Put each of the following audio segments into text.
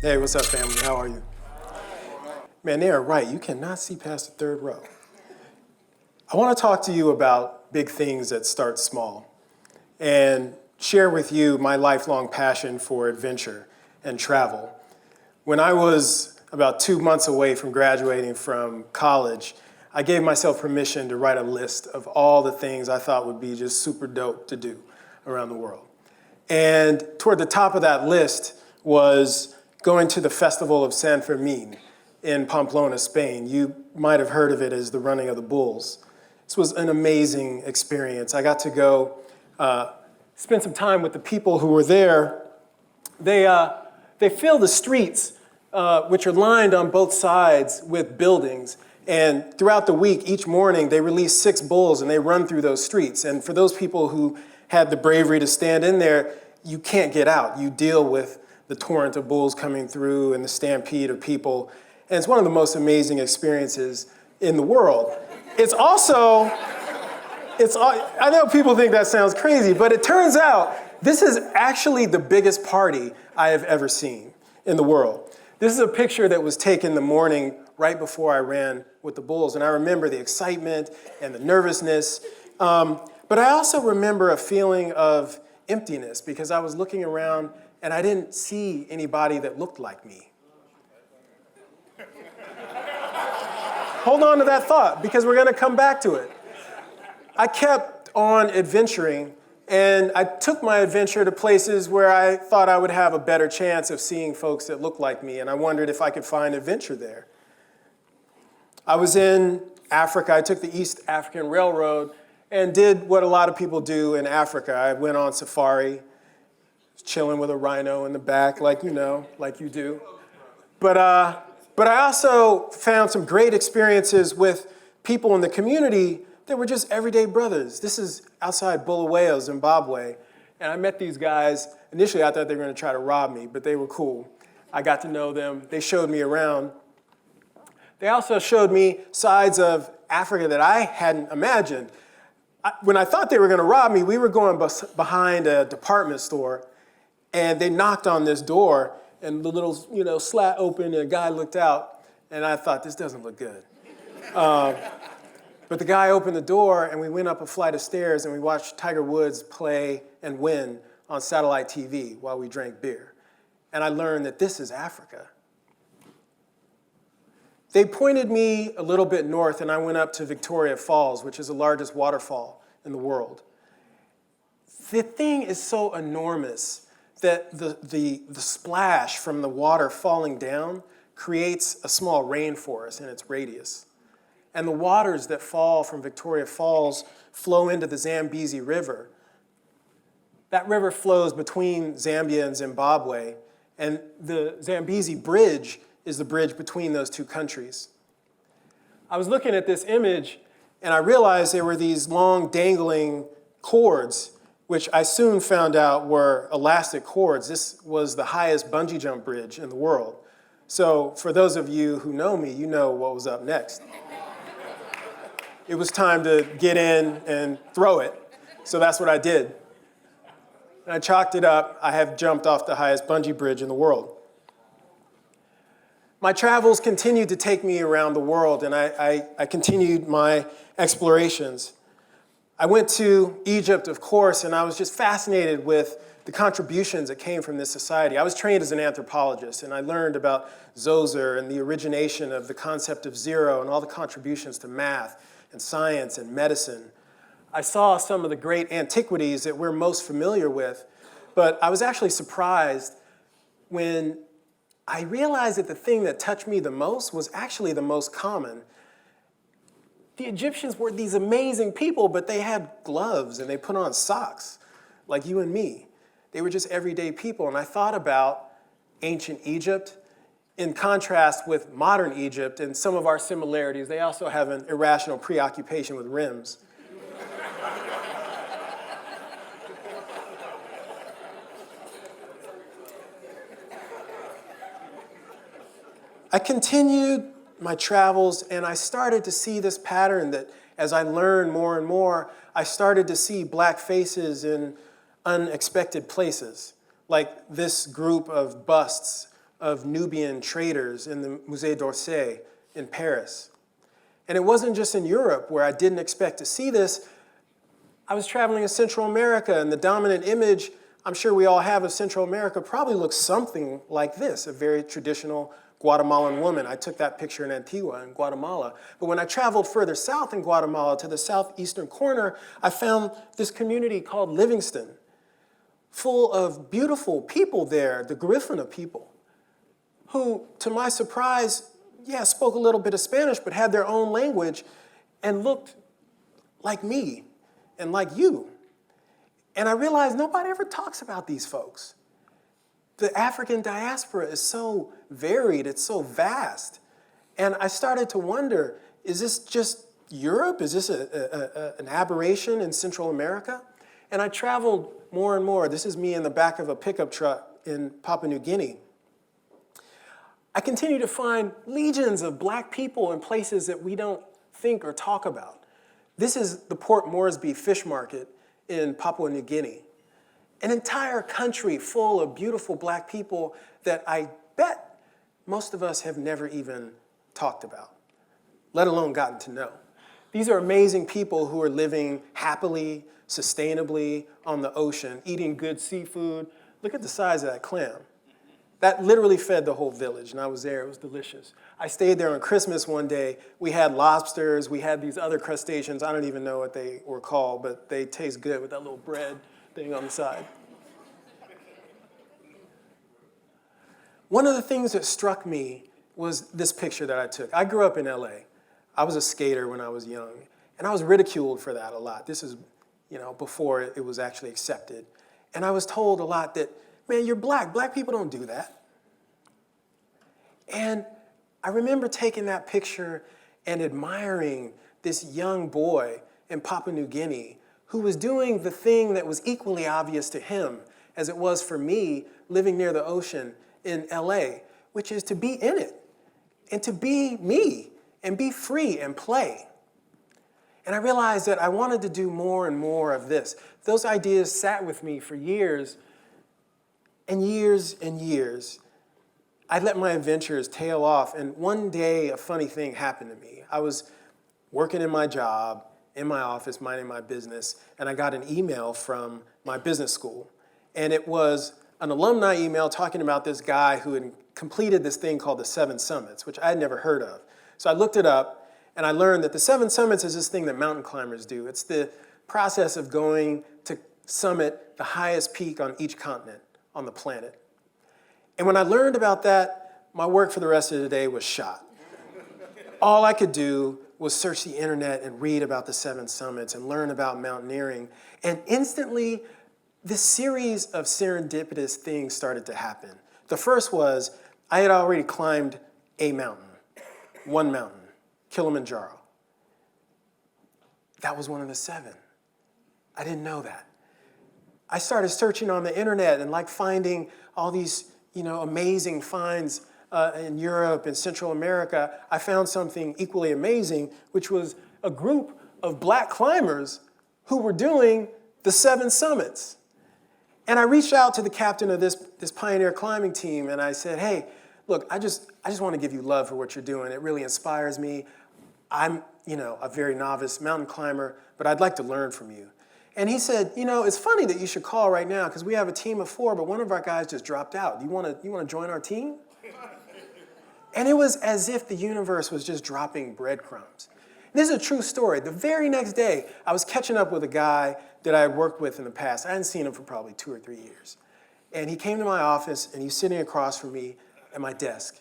Hey, what's up, family? How are you? Man, they are right. You cannot see past the third row. I want to talk to you about big things that start small and share with you my lifelong passion for adventure and travel. When I was about 2 months away from graduating from college, I gave myself permission to write a list of all the things I thought would be just super dope to do around the world. And toward the top of that list was going to the Festival of San Fermin in Pamplona, Spain. You might have heard of it as the running of the bulls. This was an amazing experience. I got to go spend some time with the people who were there. They fill the streets, which are lined on both sides with buildings. And throughout the week, each morning, they release 6 bulls and they run through those streets. And for those people who had the bravery to stand in there, you can't get out. You deal with the torrent of bulls coming through and the stampede of people. And it's one of the most amazing experiences in the world. I know people think that sounds crazy, but it turns out this is actually the biggest party I have ever seen in the world. This is a picture that was taken the morning right before I ran with the bulls. And I remember the excitement and the nervousness. But I also remember a feeling of emptiness because I was looking around and I didn't see anybody that looked like me. Hold on to that thought because we're going to come back to it. I kept on adventuring, and I took my adventure to places where I thought I would have a better chance of seeing folks that looked like me, and I wondered if I could find adventure there. I was in Africa. I took the East African Railroad and did what a lot of people do in Africa. I went on safari, chilling with a rhino in the back, like you do. But I also found some great experiences with people in the community that were just everyday brothers. This is outside Bulawayo, Zimbabwe. And I met these guys. Initially, I thought they were going to try to rob me, but they were cool. I got to know them. They showed me around. They also showed me sides of Africa that I hadn't imagined. When I thought they were going to rob me, we were going behind a department store, and they knocked on this door, and the little, slat opened, and a guy looked out, and I thought, this doesn't look good. But the guy opened the door, and we went up a flight of stairs, and we watched Tiger Woods play and win on satellite TV while we drank beer. And I learned that this is Africa. They pointed me a little bit north, and I went up to Victoria Falls, which is the largest waterfall in the world. The thing is so enormous that the splash from the water falling down creates a small rainforest in its radius. And the waters that fall from Victoria Falls flow into the Zambezi River. That river flows between Zambia and Zimbabwe, and the Zambezi Bridge is the bridge between those two countries. I was looking at this image, and I realized there were these long dangling cords, which I soon found out were elastic cords. This was the highest bungee jump bridge in the world. So for those of you who know me, you know what was up next. It was time to get in and throw it. So that's what I did. And I chalked it up. I have jumped off the highest bungee bridge in the world. My travels continued to take me around the world, and I continued my explorations. I went to Egypt, of course, and I was just fascinated with the contributions that came from this society. I was trained as an anthropologist, and I learned about Zoser and the origination of the concept of zero and all the contributions to math and science and medicine. I saw some of the great antiquities that we're most familiar with, but I was actually surprised when I realized that the thing that touched me the most was actually the most common. The Egyptians were these amazing people, but they had gloves and they put on socks, like you and me. They were just everyday people. And I thought about ancient Egypt in contrast with modern Egypt and some of our similarities. They also have an irrational preoccupation with rims. I continued my travels, and I started to see this pattern that as I learned more and more, I started to see black faces in unexpected places, like this group of busts of Nubian traders in the Musée d'Orsay in Paris. And it wasn't just in Europe where I didn't expect to see this. I was traveling in Central America, and the dominant image I'm sure we all have of Central America probably looks something like this, a very traditional Guatemalan woman. I took that picture in Antigua in Guatemala. But when I traveled further south in Guatemala to the southeastern corner, I found this community called Livingston, full of beautiful people there, the Garifuna people, who, to my surprise, spoke a little bit of Spanish, but had their own language and looked like me and like you. And I realized nobody ever talks about these folks. The African diaspora is so varied, it's so vast. And I started to wonder, is this just Europe? Is this an aberration in Central America? And I traveled more and more. This is me in the back of a pickup truck in Papua New Guinea. I continue to find legions of black people in places that we don't think or talk about. This is the Port Moresby fish market in Papua New Guinea. An entire country full of beautiful black people that I bet most of us have never even talked about, let alone gotten to know. These are amazing people who are living happily, sustainably on the ocean, eating good seafood. Look at the size of that clam. That literally fed the whole village, and I was there. It was delicious. I stayed there on Christmas one day. We had lobsters. We had these other crustaceans. I don't even know what they were called, but they taste good with that little bread thing on the side. One of the things that struck me was this picture that I took. I grew up in LA. I was a skater when I was young, and I was ridiculed for that a lot. This is, before it was actually accepted. And I was told a lot that, man, you're black. Black people don't do that. And I remember taking that picture and admiring this young boy in Papua New Guinea who was doing the thing that was equally obvious to him as it was for me living near the ocean in LA, which is to be in it and to be me and be free and play. And I realized that I wanted to do more and more of this. Those ideas sat with me for years and years and years. I let my adventures tail off, and one day a funny thing happened to me. I was working in my job, in my office, minding my business, and I got an email from my business school. And it was an alumni email talking about this guy who had completed this thing called the 7 Summits, which I had never heard of. So I looked it up, and I learned that the 7 Summits is this thing that mountain climbers do. It's the process of going to summit the highest peak on each continent on the planet. And when I learned about that, my work for the rest of the day was shot. All I could do was search the internet and read about the 7 Summits and learn about mountaineering. And instantly, this series of serendipitous things started to happen. The first was, I had already climbed a mountain, one mountain, Kilimanjaro. That was one of the 7. I didn't know that. I started searching on the internet and finding all these, amazing finds in Europe and Central America. I found something equally amazing, which was a group of black climbers who were doing the 7 Summits. And I reached out to the captain of this pioneer climbing team, and I said, hey, look, I just want to give you love for what you're doing. It really inspires me. I'm, a very novice mountain climber, but I'd like to learn from you. And he said, it's funny that you should call right now because we have a team of 4, but one of our guys just dropped out. You want to join our team? And it was as if the universe was just dropping breadcrumbs. This is a true story. The very next day, I was catching up with a guy that I had worked with in the past. I hadn't seen him for probably 2 or 3 years. And he came to my office, and he's sitting across from me at my desk.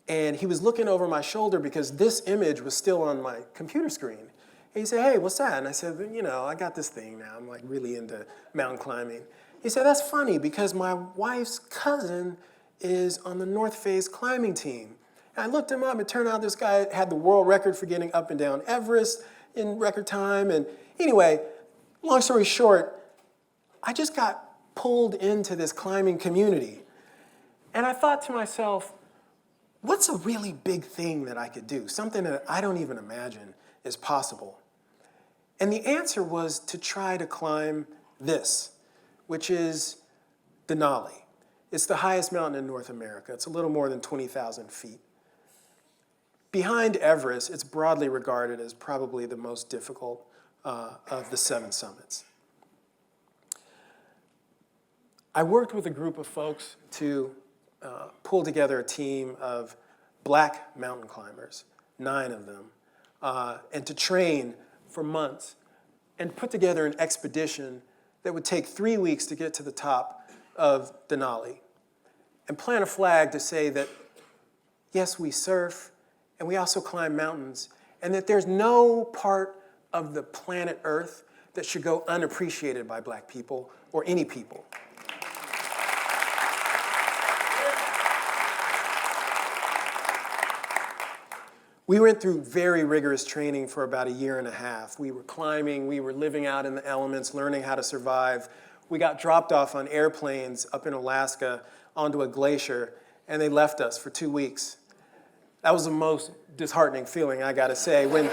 And he was looking over my shoulder because this image was still on my computer screen. And he said, hey, what's that? And I said, I got this thing now. I'm really into mountain climbing. He said, that's funny because my wife's cousin is on the North Face climbing team. And I looked him up. It turned out this guy had the world record for getting up and down Everest in record time. And anyway, long story short, I just got pulled into this climbing community. And I thought to myself, what's a really big thing that I could do? Something that I don't even imagine is possible. And the answer was to try to climb this, which is Denali. It's the highest mountain in North America. It's a little more than 20,000 feet. Behind Everest, it's broadly regarded as probably the most difficult of the 7 summits. I worked with a group of folks to pull together a team of black mountain climbers, 9 of them, and to train for months and put together an expedition that would take 3 weeks to get to the top of Denali and plant a flag to say that, yes, we surf, and we also climb mountains, and that there's no part of the planet Earth that should go unappreciated by black people or any people. We went through very rigorous training for about 1.5 years. We were climbing, we were living out in the elements, learning how to survive. We got dropped off on airplanes up in Alaska onto a glacier, and they left us for 2 weeks. That was the most disheartening feeling, I gotta say, when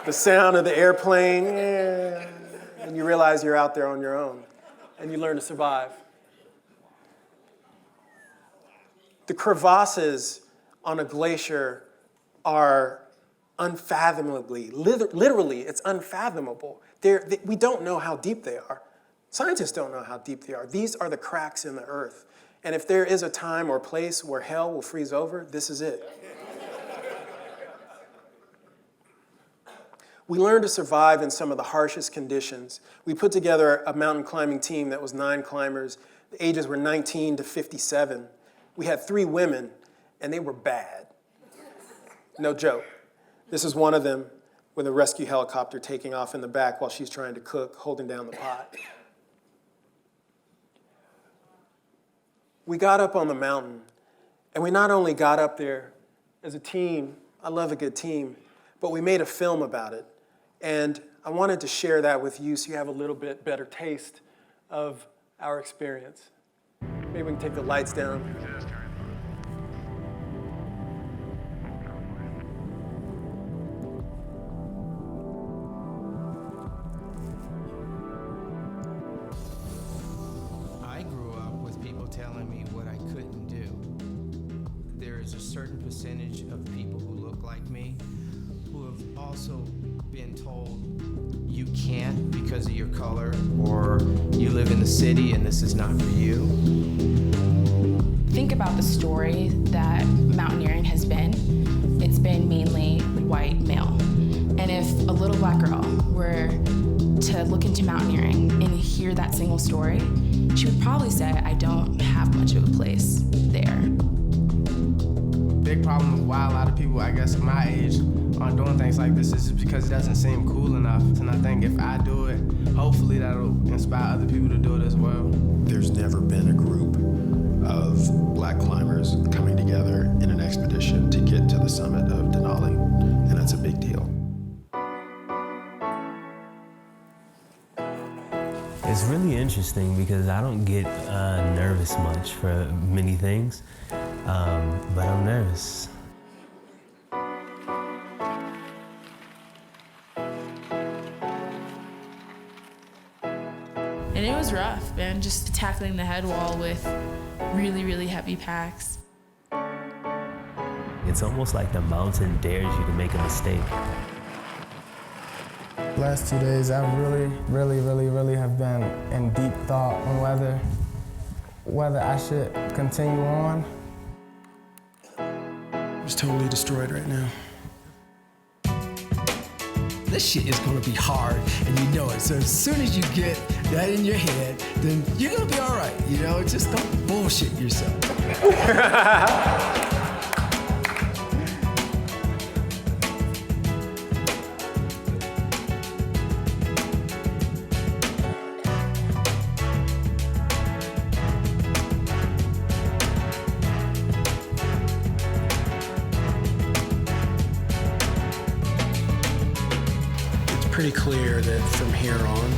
the sound of the airplane, and you realize you're out there on your own, and you learn to survive. The crevasses on a glacier are unfathomably, literally, it's unfathomable. We don't know how deep they are. Scientists don't know how deep they are. These are the cracks in the earth. And if there is a time or place where hell will freeze over, this is it. We learned to survive in some of the harshest conditions. We put together a mountain climbing team that was 9 climbers. The ages were 19 to 57. We had 3 women, and they were bad. No joke. This is one of them with a rescue helicopter taking off in the back while she's trying to cook, holding down the pot. We got up on the mountain, and we not only got up there as a team, I love a good team, but we made a film about it. And I wanted to share that with you so you have a little bit better taste of our experience. Maybe we can take the lights down. Telling me what I couldn't do. There is a certain percentage of people who look like me who have also been told you can't because of your color, or you live in the city and this is not for you. Think about the story that mountaineering has been. It's been mainly white male. And if a little black girl were to look into mountaineering and hear that single story, she would probably say, I don't have much of a place there. Big problem with why a lot of people, I guess, my age, aren't doing things like this is because it doesn't seem cool enough. And I think if I do it, hopefully that'll inspire other people to do it as well. There's never been a group of black climbers coming together in an expedition to get to the summit of Denali, and that's a big deal. It's really interesting because I don't get nervous much for many things, but I'm nervous. And it was rough, man, just tackling the head wall with really, really heavy packs. It's almost like the mountain dares you to make a mistake. Last 2 days, I really have been in deep thought on whether I should continue on. I'm just totally destroyed right now. This shit is gonna be hard, and you know it. So as soon as you get that in your head, then you're gonna be all right, you know? Just don't bullshit yourself. Pretty clear that from here on,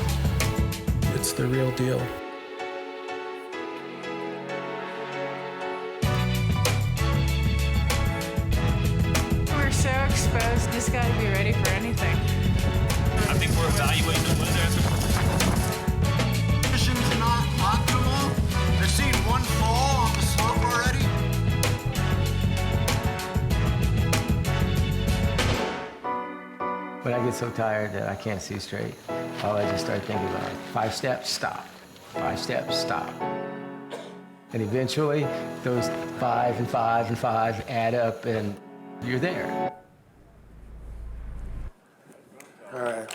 it's the real deal. We're so exposed, just gotta be ready for anything. I think we're evaluating the weather. Conditions not optimal. I've seen one fall so tired that I can't see straight, I just start thinking about 5 steps, stop. 5 steps, stop. And eventually, those 5 and 5 and 5 add up, and you're there. All right.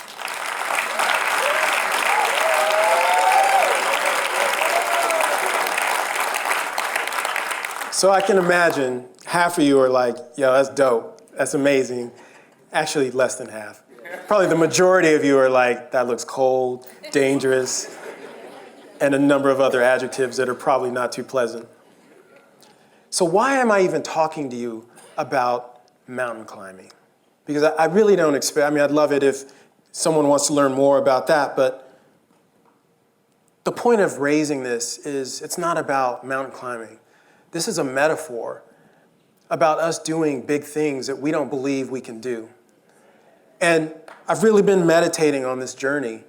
So I can imagine half of you are like, yo, that's dope. That's amazing. Actually, less than half. Probably the majority of you are like, that looks cold, dangerous, and a number of other adjectives that are probably not too pleasant. So why am I even talking to you about mountain climbing? Because I really don't expect, I mean, I'd love it if someone wants to learn more about that, but the point of raising this is it's not about mountain climbing. This is a metaphor about us doing big things that we don't believe we can do. And I've really been meditating on this journey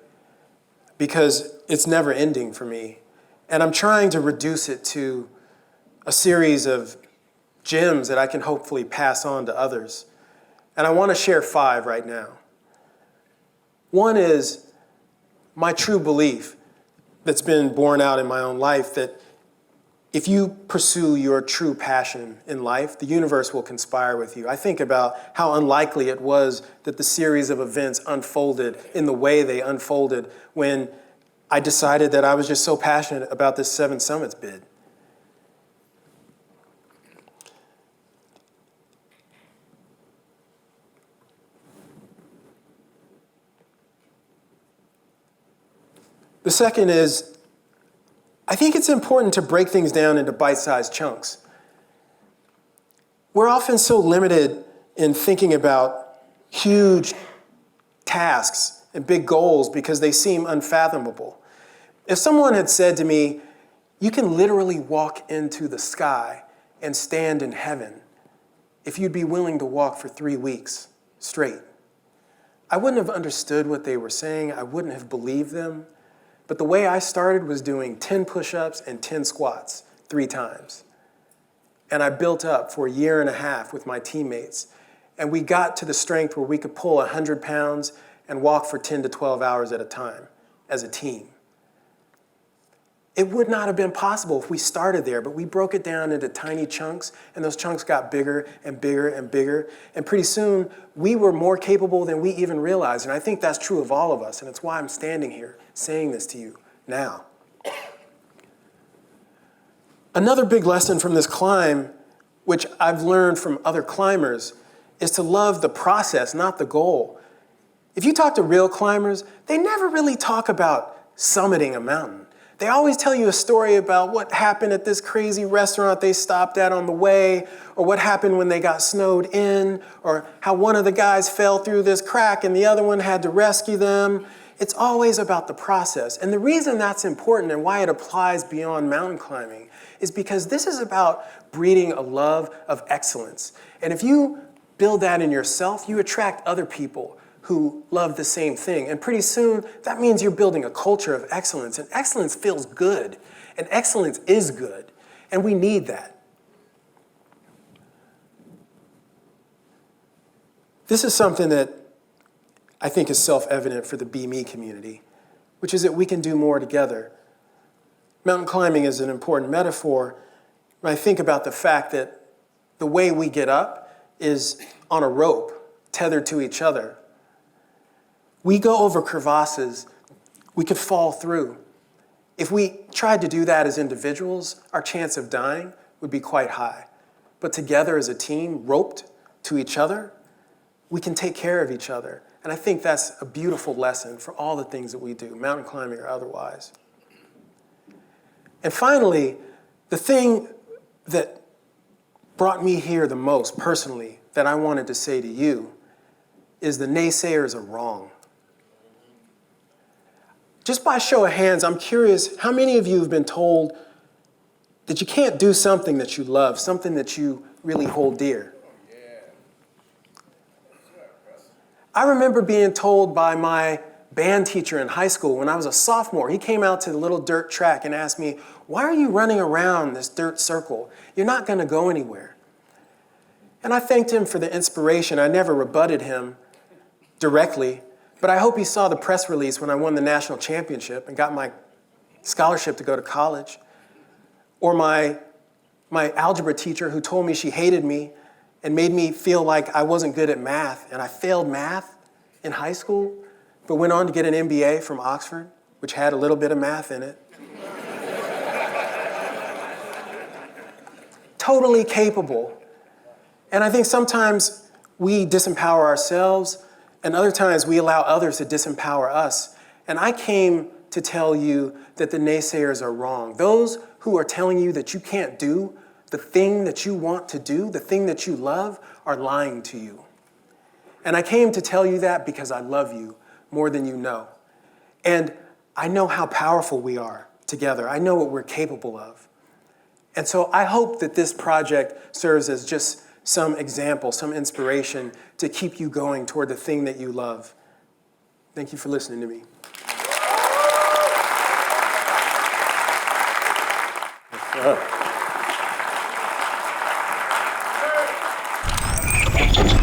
because it's never ending for me. And I'm trying to reduce it to a series of gems that I can hopefully pass on to others. And I want to share 5 right now. One is my true belief that's been borne out in my own life that if you pursue your true passion in life, the universe will conspire with you. I think about how unlikely it was that the series of events unfolded in the way they unfolded when I decided that I was just so passionate about this 7 Summits bid. The second is, I think it's important to break things down into bite-sized chunks. We're often so limited in thinking about huge tasks and big goals because they seem unfathomable. If someone had said to me, you can literally walk into the sky and stand in heaven if you'd be willing to walk for 3 weeks straight, I wouldn't have understood what they were saying. I wouldn't have believed them. But the way I started was doing 10 push-ups and 10 squats 3 times. And I built up for 1.5 years with my teammates. And we got to the strength where we could pull 100 pounds and walk for 10 to 12 hours at a time as a team. It would not have been possible if we started there, but we broke it down into tiny chunks, and those chunks got bigger and bigger and bigger. And pretty soon, we were more capable than we even realized. And I think that's true of all of us, and it's why I'm standing here saying this to you now. Another big lesson from this climb, which I've learned from other climbers, is to love the process, not the goal. If you talk to real climbers, they never really talk about summiting a mountain. They always tell you a story about what happened at this crazy restaurant they stopped at on the way, or what happened when they got snowed in, or how one of the guys fell through this crack and the other one had to rescue them. It's always about the process. And the reason that's important and why it applies beyond mountain climbing is because this is about breeding a love of excellence. And if you build that in yourself, you attract other people who love the same thing. And pretty soon, that means you're building a culture of excellence. And excellence feels good. And excellence is good. And we need that. This is something that I think is self-evident for the Be Me community, which is that we can do more together. Mountain climbing is an important metaphor when I think about the fact that the way we get up is on a rope, tethered to each other. We go over crevasses we could fall through. If we tried to do that as individuals, our chance of dying would be quite high. But together as a team, roped to each other, we can take care of each other. And I think that's a beautiful lesson for all the things that we do, mountain climbing or otherwise. And finally, the thing that brought me here the most personally that I wanted to say to you is the naysayers are wrong. Just by show of hands, I'm curious, how many of you have been told that you can't do something that you love, something that you really hold dear? I remember being told by my band teacher in high school when I was a sophomore. He came out to the little dirt track and asked me, why are you running around this dirt circle? You're not going to go anywhere. And I thanked him for the inspiration. I never rebutted him directly. But I hope he saw the press release when I won the national championship and got my scholarship to go to college. Or my algebra teacher who told me she hated me and made me feel like I wasn't good at math, and I failed math in high school, but went on to get an MBA from Oxford, which had a little bit of math in it. Totally capable. And I think sometimes we disempower ourselves, and other times we allow others to disempower us. And I came to tell you that the naysayers are wrong. Those who are telling you that you can't do the thing that you want to do, the thing that you love, are lying to you. And I came to tell you that because I love you more than you know. And I know how powerful we are together. I know what we're capable of. And so I hope that this project serves as just some example, some inspiration to keep you going toward the thing that you love. Thank you for listening to me. Yes, sir.